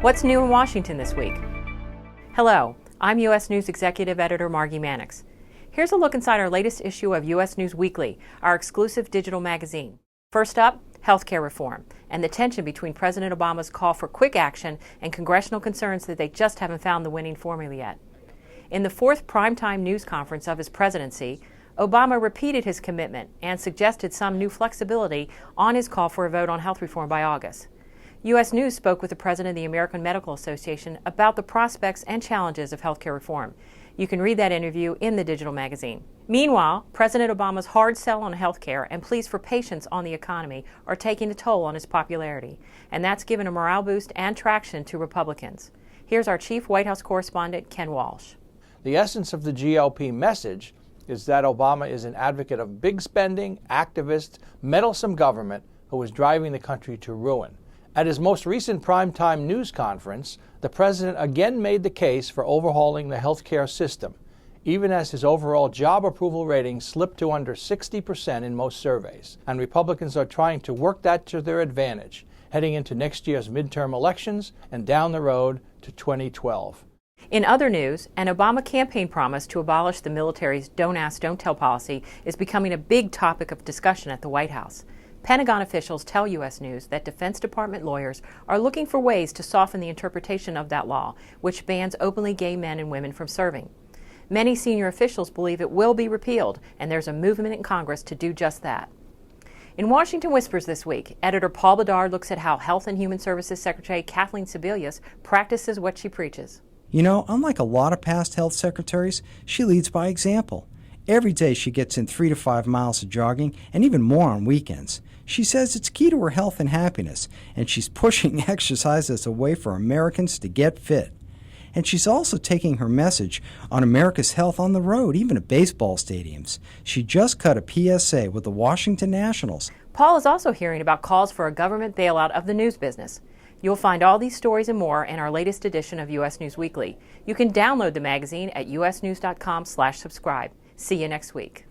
What's new in Washington this week? Hello, I'm U.S. News Executive Editor Margaret Mannix. Here's a look inside our latest issue of U.S. News Weekly, our exclusive digital magazine. First up, healthcare reform and the tension between President Obama's call for quick action and congressional concerns that they just haven't found the winning formula yet. In the fourth primetime news conference of his presidency, Obama repeated his commitment and suggested some new flexibility on his call for a vote on health reform by August. U.S. News spoke with the president of the American Medical Association about the prospects and challenges of healthcare reform. You can read that interview in the digital magazine. Meanwhile, President Obama's hard sell on healthcare and pleas for patience on the economy are taking a toll on his popularity, and that's given a morale boost and traction to Republicans. Here's our chief White House correspondent, Ken Walsh. The essence of the GOP message is that Obama is an advocate of big spending, activist, meddlesome government who is driving the country to ruin. At his most recent primetime news conference, the president again made the case for overhauling the healthcare system, even as his overall job approval rating slipped to under 60% in most surveys. And Republicans are trying to work that to their advantage, heading into next year's midterm elections and down the road to 2012. In other news, an Obama campaign promise to abolish the military's Don't Ask, Don't Tell policy is becoming a big topic of discussion at the White House. Pentagon officials tell U.S. News that Defense Department lawyers are looking for ways to soften the interpretation of that law, which bans openly gay men and women from serving. Many senior officials believe it will be repealed, and there's a movement in Congress to do just that. In Washington Whispers this week, editor Paul Bedard looks at how Health and Human Services Secretary Kathleen Sebelius practices what she preaches. You know, unlike a lot of past health secretaries, she leads by example. Every day she gets in 3 to 5 miles of jogging, and even more on weekends. She says it's key to her health and happiness, and she's pushing exercise as a way for Americans to get fit. And she's also taking her message on America's health on the road, even at baseball stadiums. She just cut a PSA with the Washington Nationals. Paul is also hearing about calls for a government bailout of the news business. You'll find all these stories and more in our latest edition of U.S. News Weekly. You can download the magazine at usnews.com/subscribe. See you next week.